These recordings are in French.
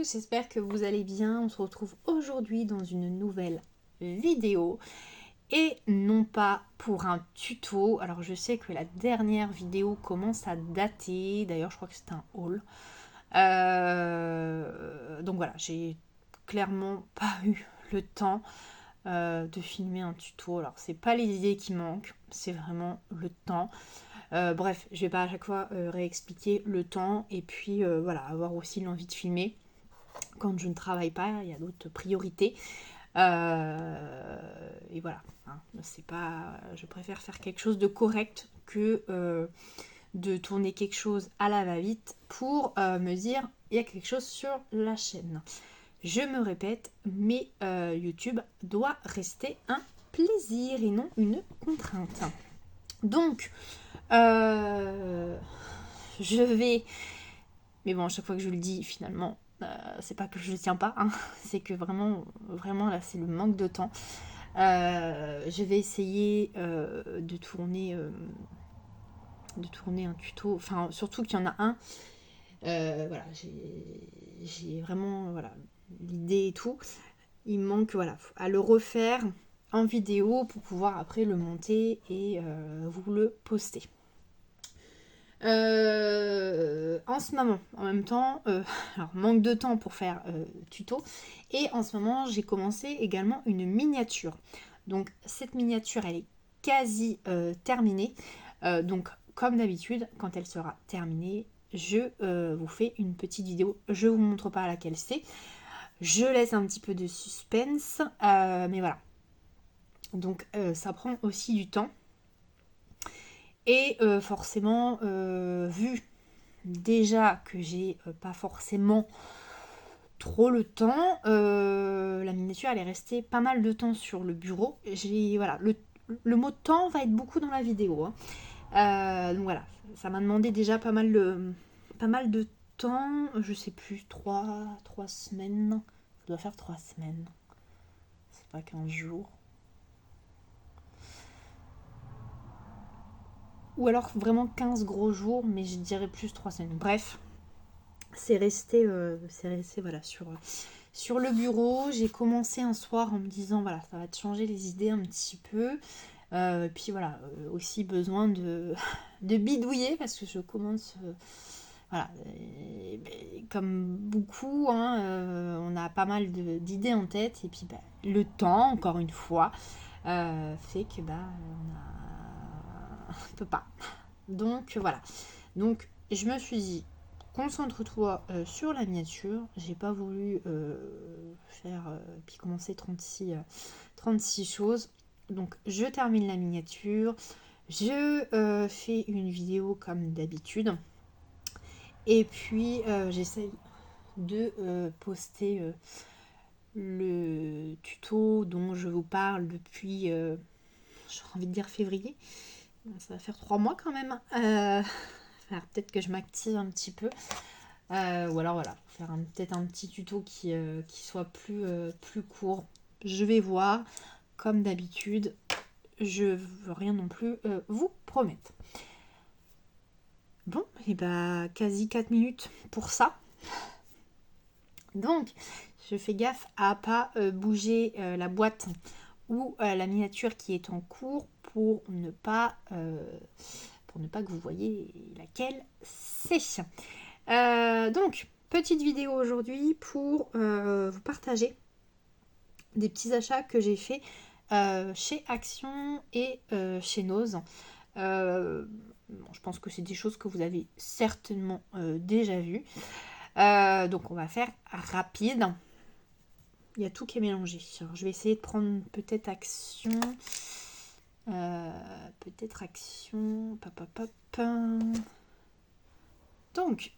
j'espère que vous allez bien. On se retrouve aujourd'hui dans une nouvelle vidéo et non pas pour un tuto. Alors je sais que la dernière vidéo commence à dater, d'ailleurs je crois que c'est un haul. Donc voilà, j'ai clairement pas eu le temps de filmer un tuto. Alors c'est pas les idées qui manquent, c'est vraiment le temps. Bref, je vais pas à chaque fois réexpliquer le temps et puis voilà, avoir aussi l'envie de filmer. Quand je ne travaille pas, il y a d'autres priorités. Et voilà, hein, c'est pas, je préfère faire quelque chose de correct que de tourner quelque chose à la va-vite pour me dire il y a quelque chose sur la chaîne. Je me répète, mais YouTube doit rester un plaisir et non une contrainte. Donc, je vais... Mais bon, à chaque fois que je le dis, finalement, c'est pas que je ne tiens pas, hein, c'est que vraiment, vraiment là, c'est le manque de temps. Je vais essayer de tourner un tuto, enfin, surtout qu'il y en a un. Voilà, j'ai vraiment voilà, l'idée et tout. Il me manque voilà, à le refaire en vidéo pour pouvoir après le monter et vous le poster. En ce moment, en même temps, alors manque de temps pour faire tuto, et en ce moment j'ai commencé également une miniature. Donc cette miniature elle est quasi terminée. Donc comme d'habitude, quand elle sera terminée, je vous fais une petite vidéo. Je vous montre pas laquelle c'est. Je laisse un petit peu de suspense, mais voilà. Donc ça prend aussi du temps. Et forcément, vu déjà que j'ai pas forcément trop le temps, la miniature elle est restée pas mal de temps sur le bureau. Voilà, le mot temps va être beaucoup dans la vidéo. Hein. Donc voilà, ça m'a demandé déjà pas mal de temps. Je sais plus, 3 semaines. Ça doit faire 3 semaines. C'est pas 15 jours. Ou alors vraiment 15 gros jours, mais je dirais plus 3 semaines. Bref, c'est resté voilà, sur le bureau. J'ai commencé un soir en me disant voilà, ça va te changer les idées un petit peu. Puis voilà, aussi besoin de bidouiller parce que je commence. Voilà, comme beaucoup, hein, on a pas mal d'idées en tête. Et puis le temps, encore une fois, fait que on peut pas. Donc voilà. Donc je me suis dit, concentre-toi sur la miniature. J'ai pas voulu faire puis commencer 36 choses. Donc je termine la miniature. Je fais une vidéo comme d'habitude. Et puis j'essaye de poster le tuto dont je vous parle depuis, j'ai envie de dire février. Ça va faire 3 mois quand même. Alors peut-être que je m'active un petit peu. Ou alors voilà, faire peut-être un petit tuto qui soit plus court. Je vais voir. Comme d'habitude, je veux rien non plus vous promettre. Bon, et quasi 4 minutes pour ça. Donc, je fais gaffe à pas bouger la boîte ou la miniature qui est en cours pour ne pas que vous voyez laquelle c'est. Donc, petite vidéo aujourd'hui pour vous partager des petits achats que j'ai fait chez Action et chez Nose. Je pense que c'est des choses que vous avez certainement déjà vues. Donc on va faire rapide. Il y a tout qui est mélangé. Alors, je vais essayer de prendre peut-être Action. Donc,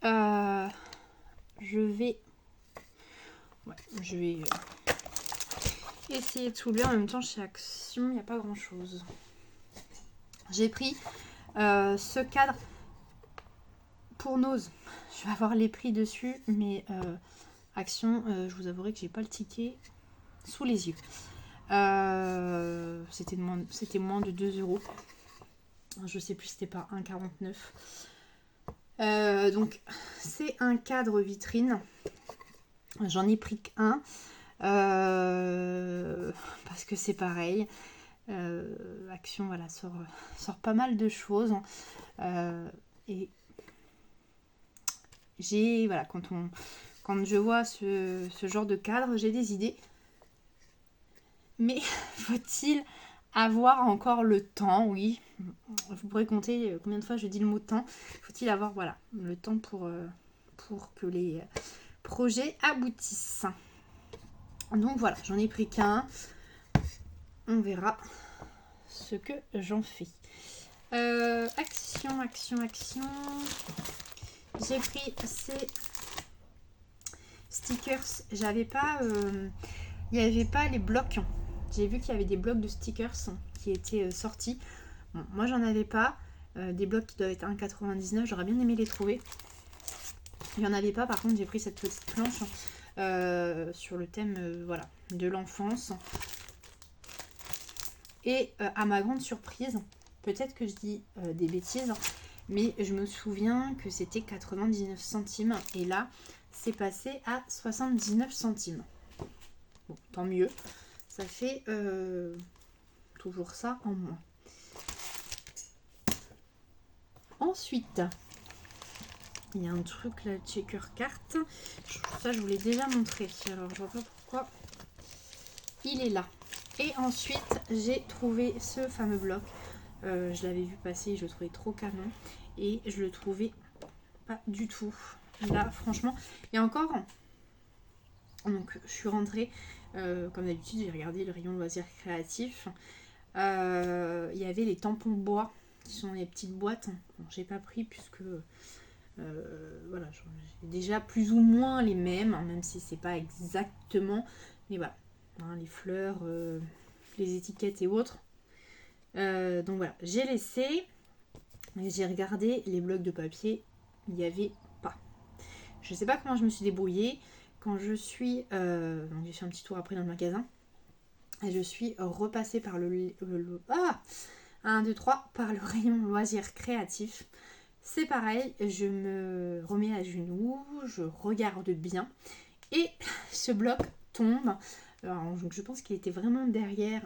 je vais essayer de soulever en même temps chez Action. Il n'y a pas grand-chose. J'ai pris ce cadre pour Nose. Je vais avoir les prix dessus, mais Action, je vous avouerai que j'ai pas le ticket sous les yeux. C'était moins de 2 euros. Je sais plus, c'était pas 1,49. Donc c'est un cadre vitrine. J'en ai pris qu'un. Parce que c'est pareil. Action, voilà, sort pas mal de choses. Et voilà, quand je vois ce genre de cadre, j'ai des idées. Mais faut-il avoir encore le temps? Oui. Vous pourrez compter combien de fois je dis le mot temps. Faut-il avoir, voilà, le temps pour que les projets aboutissent. Donc voilà, j'en ai pris qu'un. On verra ce que j'en fais. Action. J'ai pris ces stickers. J'avais pas... il n'y avait pas les blocs. J'ai vu qu'il y avait des blocs de stickers qui étaient sortis. Bon, moi, j'en avais pas. Des blocs qui doivent être 1,99. J'aurais bien aimé les trouver. Il n'y en avait pas. Par contre, j'ai pris cette petite planche sur le thème voilà, de l'enfance. Et à ma grande surprise, peut-être que je dis des bêtises, mais je me souviens que c'était 99 centimes. Et là, c'est passé à 79 centimes. Bon, tant mieux. Ça fait toujours ça en moins. Ensuite, il y a un truc là, checker carte. Ça, je vous l'ai déjà montré. Alors, je vois pas pourquoi il est là. Et ensuite, j'ai trouvé ce fameux bloc. Je l'avais vu passer, je le trouvais trop canon. Et je le trouvais pas du tout. Là, franchement, et encore... Donc, je suis rentrée, comme d'habitude, j'ai regardé le rayon loisirs créatifs. Il y avait les tampons bois, qui sont les petites boîtes. Bon, j'ai pas pris puisque... voilà, j'ai déjà plus ou moins les mêmes, hein, même si c'est pas exactement... Mais voilà, hein, les fleurs, les étiquettes et autres. Donc voilà, j'ai laissé... J'ai regardé les blocs de papier, il n'y avait pas. Je sais pas comment je me suis débrouillée. Quand je suis... donc j'ai fait un petit tour après dans le magasin. Et je suis repassée par le 1, 2, 3, par le rayon loisirs créatifs. C'est pareil, je me remets à genoux, je regarde bien. Et ce bloc tombe. Alors, je pense qu'il était vraiment derrière,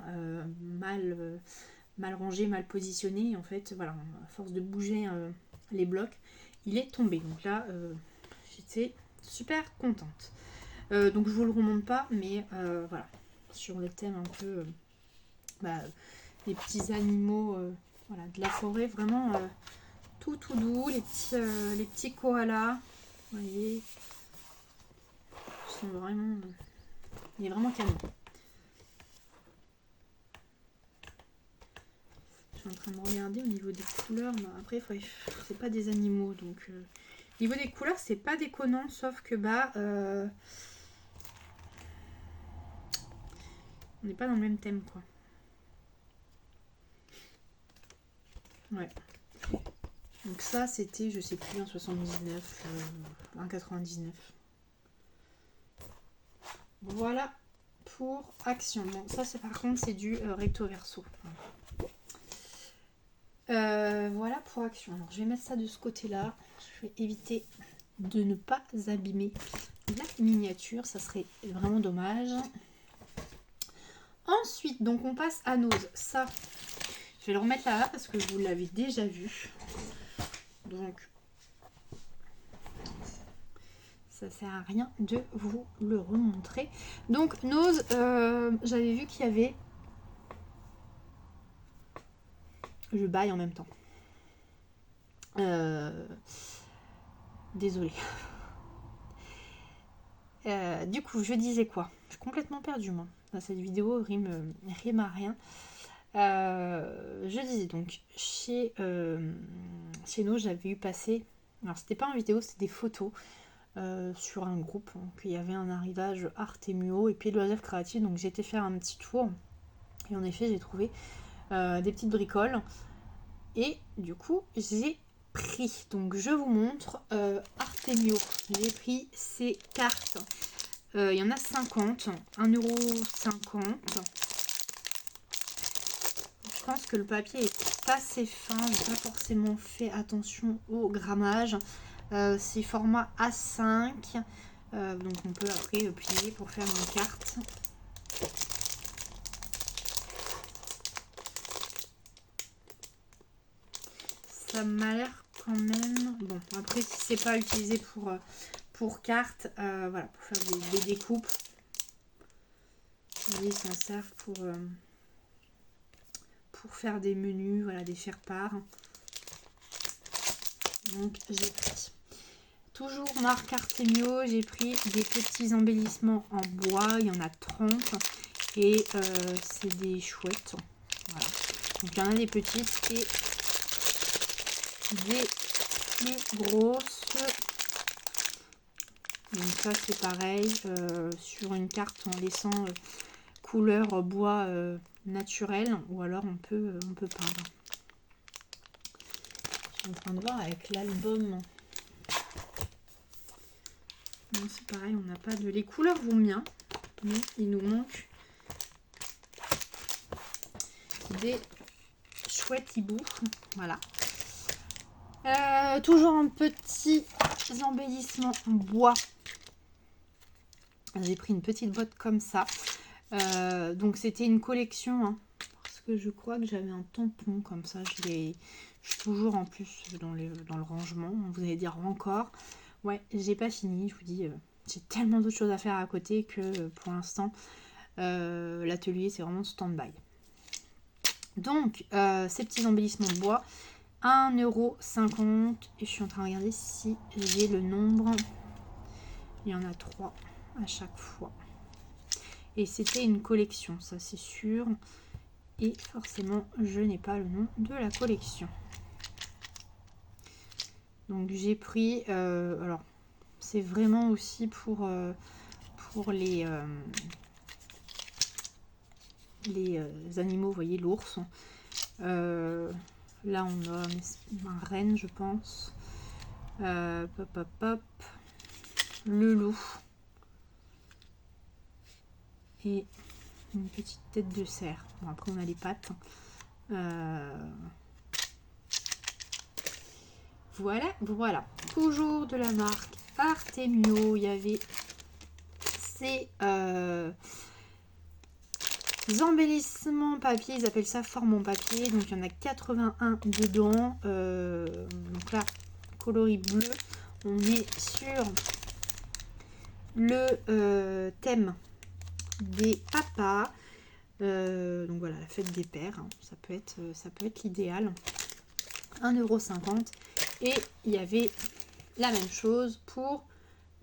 mal rangé, mal positionné. Et en fait, voilà, à force de bouger les blocs, il est tombé. Donc là, j'étais super contente. Donc je vous le remonte pas, mais voilà, sur le thème un peu les petits animaux voilà, de la forêt, vraiment tout doux, les petits koalas, vous voyez, sont vraiment, il est vraiment canon. Je suis en train de regarder au niveau des couleurs, mais après c'est pas des animaux, donc au niveau des couleurs c'est pas déconnant, sauf que on n'est pas dans le même thème, quoi. Ouais. Donc ça, c'était, je sais plus, 1,79, 1,99. Voilà pour Action. Bon, ça, c'est par contre, c'est du recto verso. Voilà pour Action. Alors, je vais mettre ça de ce côté-là. Je vais éviter de ne pas abîmer la miniature. Ça serait vraiment dommage. Ensuite, donc, on passe à Nose. Ça, je vais le remettre là parce que vous l'avez déjà vu. Donc, ça sert à rien de vous le remontrer. Donc, Nose, j'avais vu qu'il y avait... Je baille en même temps. Désolée. Du coup, je disais quoi? Je suis complètement perdue, moi. Dans cette vidéo, rime à rien. Je disais donc, chez nous, j'avais eu passer... Alors, c'était pas en vidéo, c'était des photos sur un groupe. Qu'il y avait un arrivage Artemio et Pied de loisirs créatifs. Donc, j'ai été faire un petit tour. Et en effet, j'ai trouvé des petites bricoles. Et du coup, j'ai pris. Donc, je vous montre Artemio. J'ai pris ces cartes. Il y en a 50. 1,50 €. Je pense que le papier est assez fin. Je n'ai pas forcément fait attention au grammage. C'est format A5. Donc on peut après plier pour faire une carte. Ça m'a l'air quand même... Bon, après si c'est pas utilisé pour carte, voilà, pour faire des découpes. Ils s'en servent pour faire des menus, voilà, des faire-part. Donc j'ai pris toujours marque Artemio, j'ai pris des petits embellissements en bois, il y en a 30 et c'est des chouettes. Voilà. Donc il y en a des petites et des plus grosses. Donc ça c'est pareil, sur une carte en laissant couleur bois naturel, ou alors on peut peindre. Je suis en train de voir avec l'album. Non, c'est pareil, on n'a pas de... Les couleurs vont bien, mais il nous manque des chouettes hiboux. Voilà. Toujours un petit embellissement en bois. J'ai pris une petite boîte comme ça. Donc c'était une collection, hein, parce que je crois que j'avais un tampon comme ça. Je suis toujours en plus dans le rangement. Vous allez dire encore. Ouais, j'ai pas fini, je vous dis, j'ai tellement d'autres choses à faire à côté que pour l'instant, l'atelier c'est vraiment stand-by. Donc, ces petits embellissements de bois, 1,50 €. Et je suis en train de regarder si j'ai le nombre. Il y en a 3 à chaque fois. Et c'était une collection, ça c'est sûr. Et forcément, je n'ai pas le nom de la collection. Donc j'ai pris, alors c'est vraiment aussi pour les animaux, vous voyez, l'ours. Là on a un renne, je pense. Pop, pop, pop. Le loup. Et une petite tête de cerf. Bon, après on a les pattes. Voilà, voilà. Toujours de la marque Artemio. Il y avait ces embellissements papier. Ils appellent ça forme en papier. Donc il y en a 81 dedans. Donc là, coloris bleu. On est sur le thème des papas. Donc voilà, la fête des pères. Hein. Ça peut être l'idéal. 1,50 €. Et il y avait la même chose pour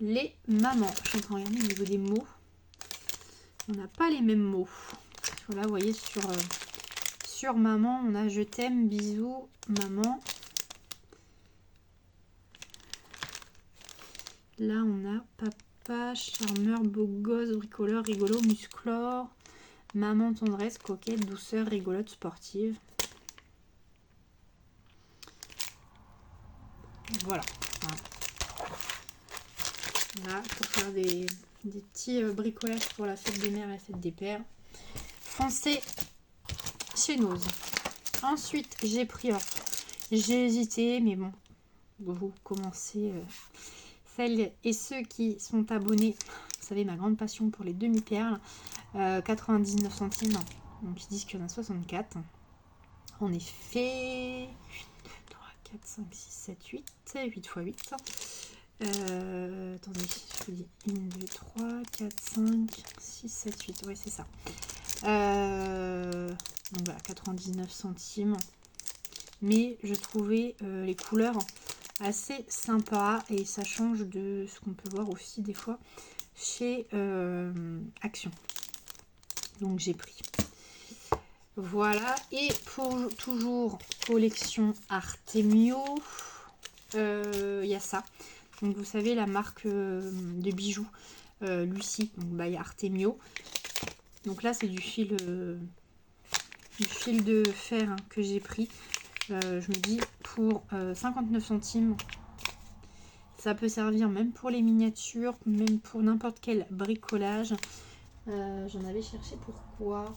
les mamans. Je suis en train de regarder au niveau des mots. On n'a pas les mêmes mots. Voilà, vous voyez, sur maman, on a je t'aime, bisous, maman. Là, on a papa, charmeur, beau gosse, bricoleur, rigolo, musclore. Maman, tendresse, coquette, douceur, rigolote, sportive. Voilà. Là, pour faire des petits bricolages pour la fête des mères et la fête des pères. Foncez chez Nose. Ensuite, j'ai pris... j'ai hésité, mais bon, vous commencez... celles et ceux qui sont abonnés, vous savez, ma grande passion pour les demi-perles. 99 centimes. Donc, ils disent qu'il y en a 64. En effet... 3, 4, 5, 6, 7, 8. 8 x 8. Attendez, je vous dis 1, 2, 3, 4, 5, 6, 7, 8. Ouais, c'est ça. Donc voilà, 99 centimes. Mais je trouvais les couleurs assez sympas et ça change de ce qu'on peut voir aussi des fois chez Action. Donc j'ai pris. Voilà. Et pour toujours collection Artemio, il y a ça. Donc vous savez la marque de bijoux Lucie, donc by Artemio. Donc là c'est du fil de fer, hein, que j'ai pris. Je me dis pour 59 centimes, ça peut servir même pour les miniatures, même pour n'importe quel bricolage. J'en avais cherché pourquoi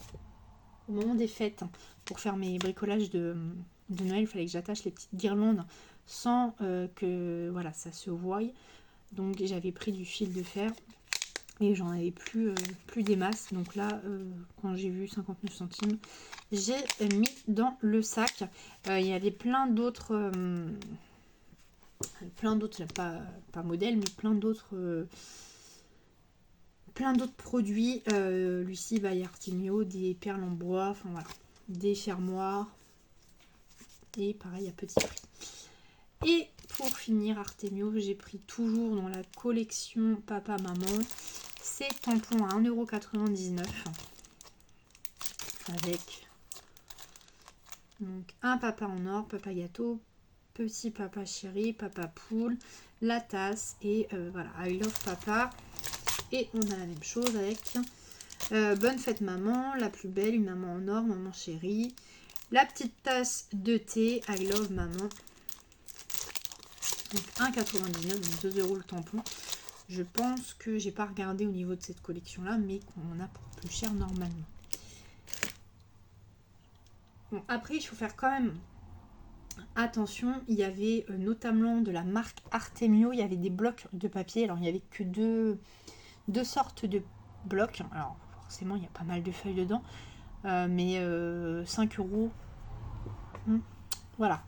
au moment des fêtes, pour faire mes bricolages de Noël, il fallait que j'attache les petites guirlandes sans que voilà, ça se voie. Donc j'avais pris du fil de fer et j'en avais plus des masses. Donc là, quand j'ai vu 59 centimes, j'ai mis dans le sac. Il y avait plein d'autres pas modèles, mais plein d'autres produits. Lucie by Artemio, des perles en bois, enfin voilà, des fermoirs. Et pareil à petit prix. Et pour finir, Artemio, j'ai pris toujours dans la collection Papa Maman ces tampons à 1,99 € avec donc un papa en or, papa gâteau, petit papa chéri, papa poule, la tasse et voilà, I love papa. Et on a la même chose avec bonne fête maman, la plus belle, une maman en or, maman chérie, la petite tasse de thé, I love maman. Donc 1,99 €, donc 2 € le tampon. Je pense que j'ai pas regardé au niveau de cette collection là, mais qu'on en a pour plus cher normalement. Bon, après il faut faire quand même attention. Il y avait notamment de la marque Artemio, il y avait des blocs de papier. Alors il n'y avait que deux sortes de blocs. Alors forcément il y a pas mal de feuilles dedans, mais 5 €. Voilà.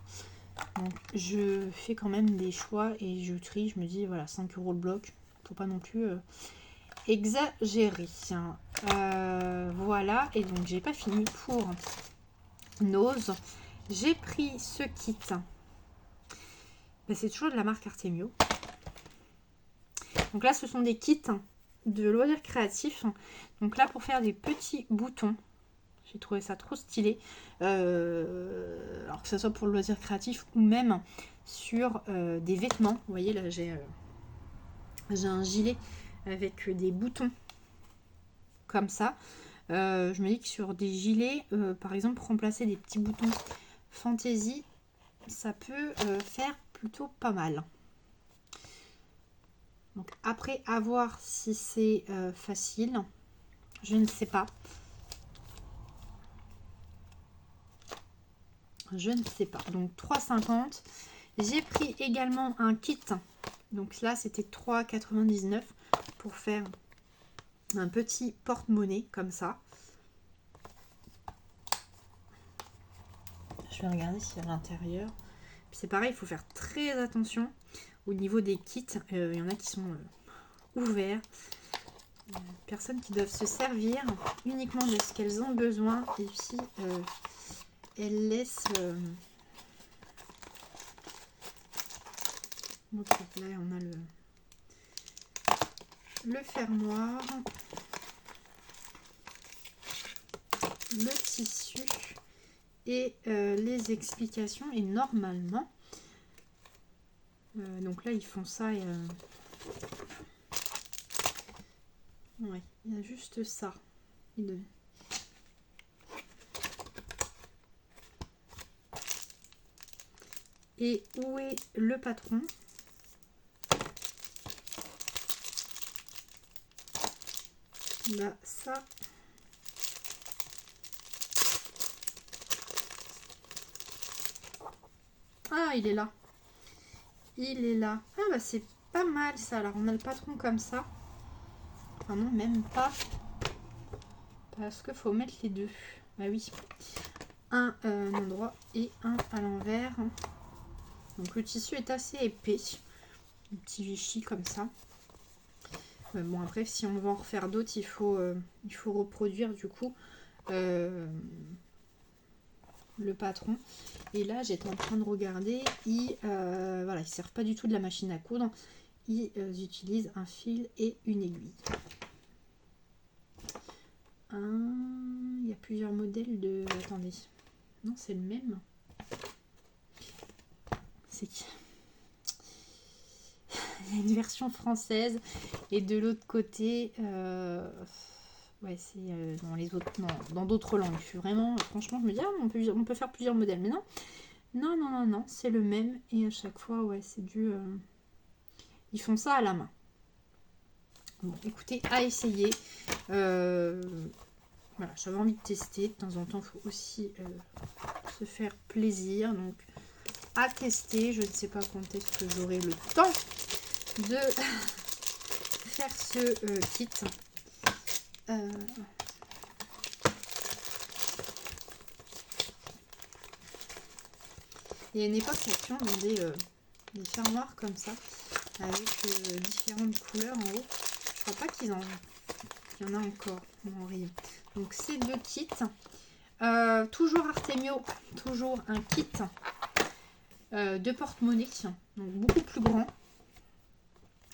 Donc je fais quand même des choix et je trie. Je me dis voilà, 5 € le bloc. Faut pas non plus exagérer. Voilà. Et donc j'ai pas fini pour Nose. J'ai pris ce kit. Ben, c'est toujours de la marque Artemio. Donc là ce sont des kits de loisirs créatifs. Donc là pour faire des petits boutons. J'ai trouvé ça trop stylé. Alors que ce soit pour le loisir créatif ou même sur des vêtements. Vous voyez là j'ai un gilet avec des boutons comme ça. Je me dis que sur des gilets, par exemple, remplacer des petits boutons fantaisie, ça peut faire plutôt pas mal. Donc après, à voir si c'est facile. Je ne sais pas. Je ne sais pas. Donc 3,50 €. J'ai pris également un kit. Donc là, c'était 3,99 € pour faire un petit porte-monnaie comme ça. Je vais regarder si à l'intérieur. C'est pareil, il faut faire très attention au niveau des kits. Il y en a qui sont ouverts. Personnes qui doivent se servir uniquement de ce qu'elles ont besoin. Et puis, elles laissent... Donc là, on a le fermoir, le tissu et les explications. Et normalement, donc là, ils font ça et... ouais, il y a juste ça. Et où est le patron? Bah ça, ah il est là, il est là. Ah bah c'est pas mal ça. Alors on a le patron comme ça. Enfin non, même pas, parce qu'il faut mettre les deux. Bah oui, un endroit et un à l'envers. Donc le tissu est assez épais, un petit Vichy comme ça. Bon après si on veut en refaire d'autres, il faut reproduire du coup le patron. Et là j'étais en train de regarder, voilà, ils servent pas du tout de la machine à coudre, ils utilisent un fil et une aiguille. Il y a plusieurs modèles de... Attendez, non c'est le même. C'est qui? Il y a une version française et de l'autre côté ouais c'est dans les autres, dans d'autres langues. Je suis vraiment, franchement je me dis on peut faire plusieurs modèles, mais non, c'est le même. Et à chaque fois ouais c'est du ils font ça à la main. Bon écoutez, à essayer. Voilà, j'avais envie de tester. De temps en temps il faut aussi se faire plaisir, donc à tester. Je ne sais pas quand est-ce que j'aurai le temps de faire ce kit. Il y a une époque, Action vendait des fermoirs comme ça, avec différentes couleurs en haut. Je crois pas qu'il y en a encore en rayon. Donc ces deux kits. Toujours Artemio, toujours un kit de porte-monnaie, donc beaucoup plus grand.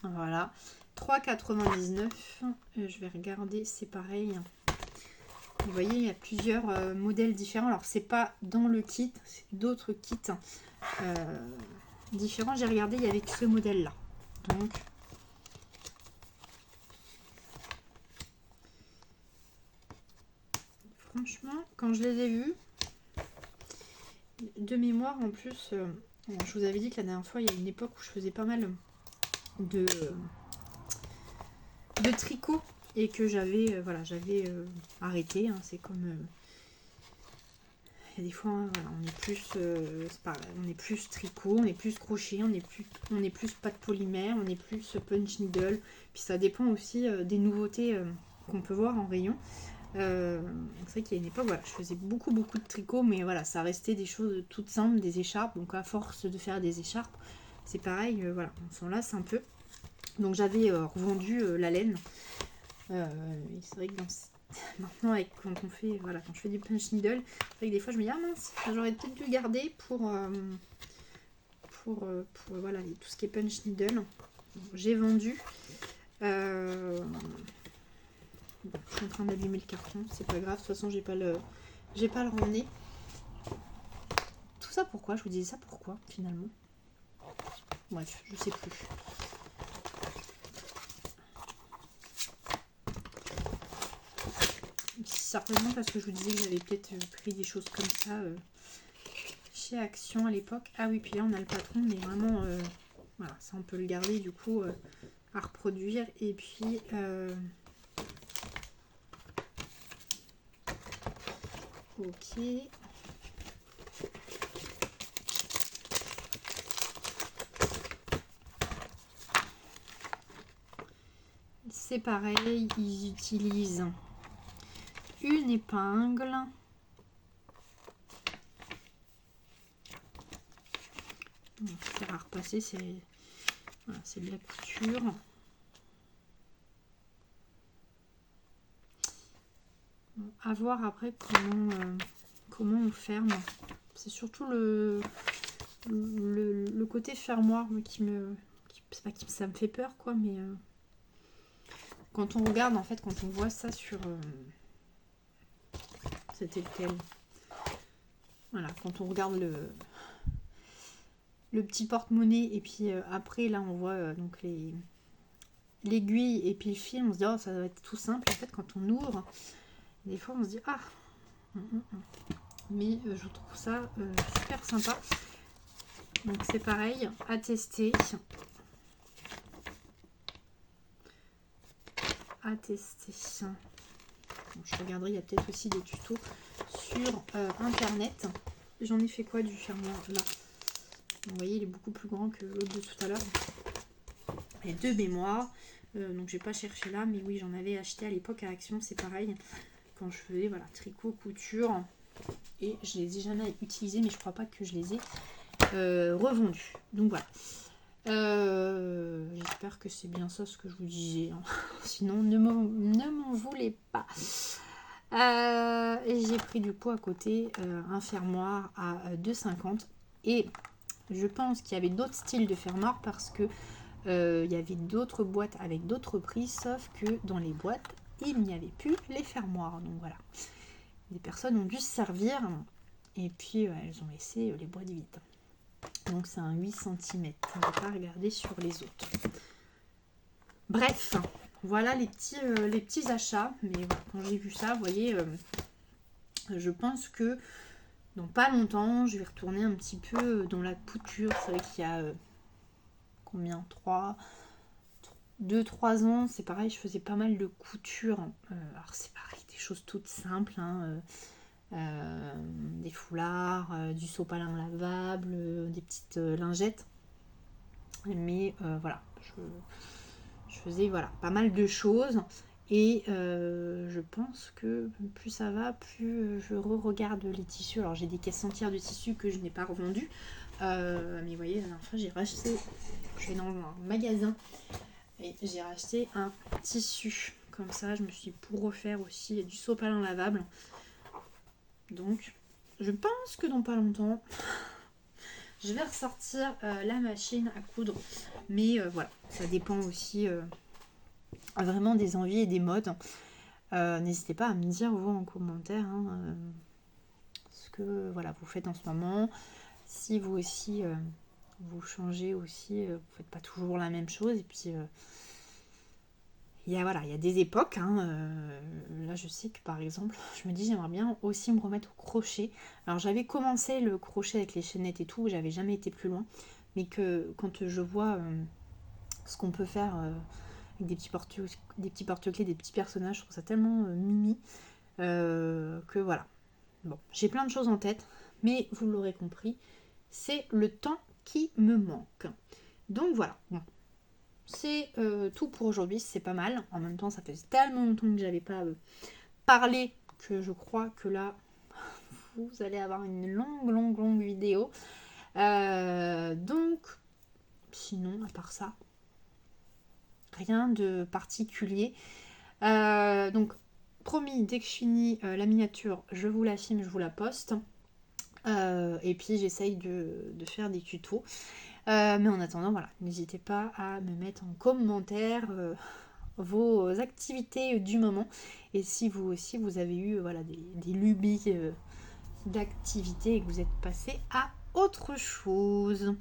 Voilà, 3,99. Je vais regarder, c'est pareil. Vous voyez, il y a plusieurs modèles différents. Alors, c'est pas dans le kit, c'est d'autres kits différents. J'ai regardé, il y avait que ce modèle-là. Donc, franchement, quand je les ai vus, de mémoire en plus, je vous avais dit que la dernière fois, il y a une époque où je faisais pas mal de tricot et que j'avais voilà, j'avais arrêté. Hein. C'est comme il y a des fois, hein, voilà, on est plus c'est pareil, on est plus tricot, on est plus crochet, on est plus pâte polymère, on est plus punch needle. Puis ça dépend aussi des nouveautés qu'on peut voir en rayon. C'est vrai qu'il y a une époque, voilà, je faisais beaucoup de tricot, mais voilà, ça restait des choses toutes simples, des écharpes. Donc à force de faire des écharpes, c'est pareil, voilà, on s'en lasse un peu. Donc j'avais revendu la laine. C'est vrai que maintenant, quand on fait, voilà, quand je fais du punch needle, c'est vrai que des fois je me dis ah mince, j'aurais peut-être dû garder pour voilà, tout ce qui est punch needle. Donc, j'ai vendu. Bon, je suis en train d'abîmer le carton, c'est pas grave, de toute façon j'ai pas le ramener. Tout ça pourquoi? Je vous disais ça pourquoi finalement? Bref, je sais plus. Certainement parce que je vous disais que j'avais peut-être pris des choses comme ça chez Action à l'époque. Ah oui, puis là on a le patron, mais vraiment, voilà, ça on peut le garder du coup à reproduire. Et puis, ok. C'est pareil, ils utilisent une épingle. C'est à repasser, c'est voilà, de la couture. Bon, à voir après comment on ferme. C'est surtout le côté fermoir ça me fait peur quoi, mais quand on regarde en fait, quand on voit ça sur c'était lequel, voilà, quand on regarde le petit porte-monnaie et puis après là on voit donc l'aiguille et puis le fil, on se dit oh ça va être tout simple. En fait quand on ouvre, des fois on se dit ah mais je trouve ça super sympa. Donc c'est pareil, à tester. Bon, je regarderai, il y a peut-être aussi des tutos sur internet. J'en ai fait quoi du fermoir là? Vous voyez, il est beaucoup plus grand que l'autre de tout à l'heure. Et de mémoire, donc j'ai pas cherché là, mais oui, j'en avais acheté à l'époque à Action, c'est pareil. Quand je faisais voilà, tricot, couture, et je les ai jamais utilisés, mais je crois pas que je les ai revendus. Donc voilà. J'espère que c'est bien ça ce que je vous disais. Hein. Sinon, ne m'en voulez pas. Et j'ai pris du coup à côté un fermoir à 2,50. Et je pense qu'il y avait d'autres styles de fermoirs parce que il y avait d'autres boîtes avec d'autres prix, sauf que dans les boîtes, il n'y avait plus les fermoirs. Donc voilà. Des personnes ont dû se servir et puis elles ont laissé les boîtes vides. Donc c'est un 8 cm. On ne va pas regarder sur les autres. Bref, voilà les petits achats. Mais voilà, quand j'ai vu ça, vous voyez, je pense que dans pas longtemps, je vais retourner un petit peu dans la couture. C'est vrai qu'il y a combien 2-3 ans, c'est pareil, je faisais pas mal de couture. Alors c'est pareil, des choses toutes simples. Hein, des foulards, du sopalin lavable, des petites lingettes. Mais voilà, je faisais voilà, pas mal de choses. Et je pense que plus ça va, plus je re-regarde les tissus. Alors j'ai des caisses entières de tissus que je n'ai pas revendues. Mais vous voyez, la dernière fois j'ai racheté, je vais dans un magasin et j'ai racheté un tissu. Comme ça, je me suis dit, pour refaire aussi du sopalin lavable. Donc, je pense que dans pas longtemps, je vais ressortir la machine à coudre. Mais voilà, ça dépend aussi vraiment des envies et des modes. N'hésitez pas à me dire vous en commentaire ce que voilà, vous faites en ce moment. Si vous aussi vous changez aussi, vous faites pas toujours la même chose. Et puis il y a des époques. Là je sais que par exemple, je me dis j'aimerais bien aussi me remettre au crochet. Alors j'avais commencé le crochet avec les chaînettes et tout, j'avais jamais été plus loin. Mais que quand je vois ce qu'on peut faire avec des petits porte-clés, des petits personnages, je trouve ça tellement mimi que voilà. Bon, j'ai plein de choses en tête, mais vous l'aurez compris, c'est le temps qui me manque. Donc voilà, bon. C'est tout pour aujourd'hui, c'est pas mal. En même temps, ça fait tellement longtemps que j'avais pas parlé que je crois que là, vous allez avoir une longue vidéo. Donc, sinon, à part ça, rien de particulier. Donc, promis, dès que je finis la miniature, je vous la filme, je vous la poste. Et puis j'essaye de faire des tutos. Mais en attendant, voilà, n'hésitez pas à me mettre en commentaire vos activités du moment. Et si vous aussi vous avez eu voilà, des lubies d'activités et que vous êtes passé à autre chose.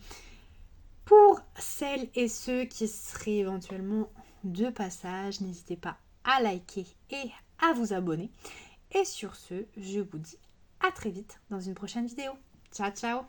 Pour celles et ceux qui seraient éventuellement de passage, n'hésitez pas à liker et à vous abonner. Et sur ce, je vous dis à très vite dans une prochaine vidéo. Ciao ciao!